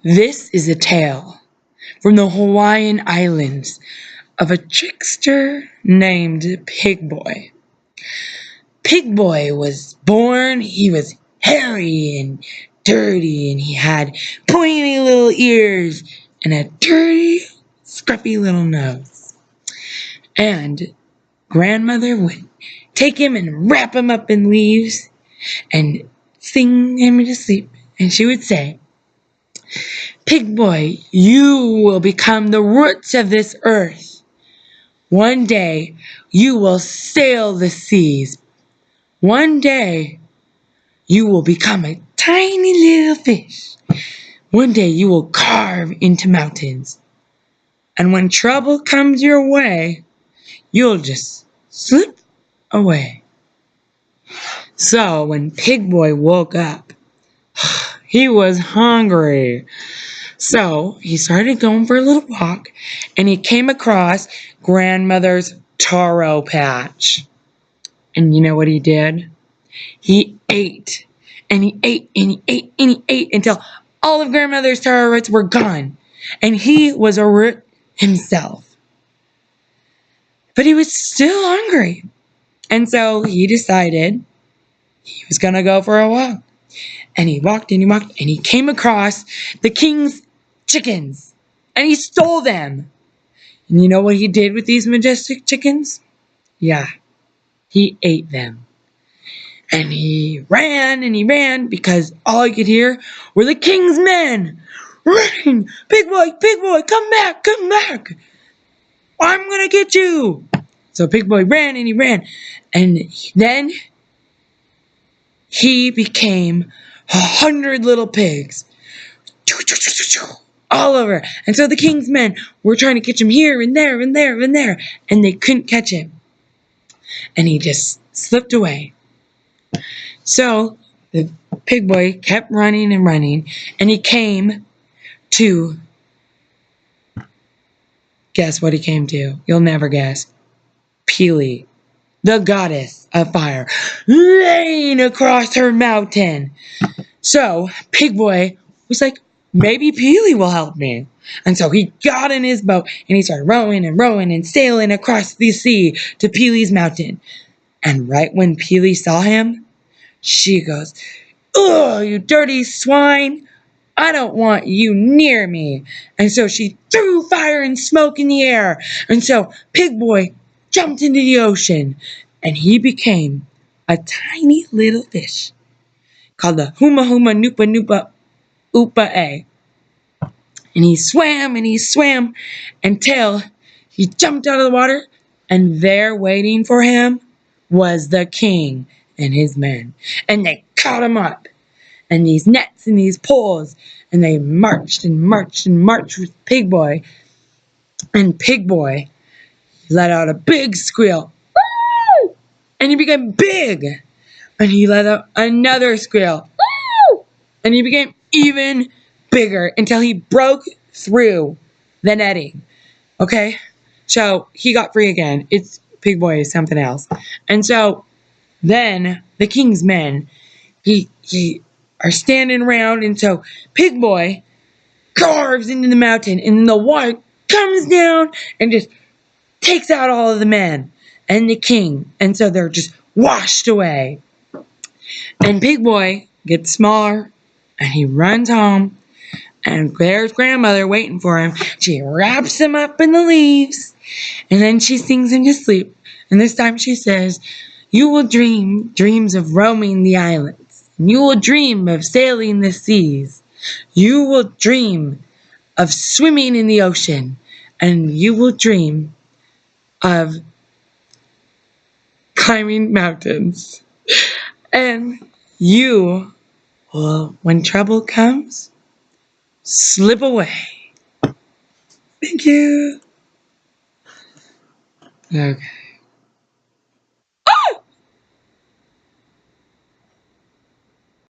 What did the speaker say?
This is a tale from the Hawaiian Islands of a trickster named Pig Boy. Pig Boy was born, he was hairy and dirty, and he had pointy little ears and a dirty, scruffy little nose. And grandmother would take him and wrap him up in leaves and sing him to sleep. And she would say, "Pig Boy, you will become the roots of this earth. One day you will sail the seas. One day you will become a tiny little fish. One day you will carve into mountains. And when trouble comes your way, you'll just slip away." So when Pig Boy woke up, he was hungry. So he started going for a little walk, and he came across grandmother's taro patch. And you know what he did? He ate, and he ate, and he ate, and he ate until all of grandmother's taro roots were gone. And he was a root himself. But he was still hungry. And so he decided he was going to go for a walk. And he walked and he walked, and he came across the king's chickens. And he stole them. And you know what he did with these majestic chickens? Yeah, he ate them. And he ran because all he could hear were the king's men running. Pig Boy, come back, come back. I'm going to get you. So Pig Boy ran and he ran. And then he became 100 little pigs. All over. And so the king's men were trying to catch him here and there and there and there. And they couldn't catch him. And he just slipped away. So the Pig Boy kept running and running. And he came to, guess what he came to? You'll never guess. Pili, the goddess of fire, laying across her mountain. So Pig Boy was like, maybe Pili will help me. And so he got in his boat and he started rowing and rowing and sailing across the sea to Pili's mountain. And right when Pili saw him, she goes, "Ugh, you dirty swine. I don't want you near me." And so she threw fire and smoke in the air. And so Pig Boy jumped into the ocean, and he became a tiny little fish called the Huma Huma Noopa Noopa Oopa A. And he swam until he jumped out of the water, and there waiting for him was the king and his men. And they caught him up, and these nets and these poles, and they marched and marched and marched with Pig Boy. And Pig Boy let out a big squeal. Woo! And he became big. And he let out another squeal. Woo! And he became even bigger until he broke through the netting. Okay? So he got free again. Pig Boy is something else. And so then the king's men, he are standing around, and so Pig Boy carves into the mountain, and the water comes down and just takes out all of the men and the king. And so they're just washed away. And Pig Boy gets smaller, and he runs home, and there's grandmother waiting for him. She wraps him up in the leaves, and then she sings him to sleep. And this time she says, "You will dream dreams of roaming the islands, and you will dream of sailing the seas. You will dream of swimming in the ocean, and you will dream of climbing mountains. And you will, when trouble comes, slip away." Thank you. Okay.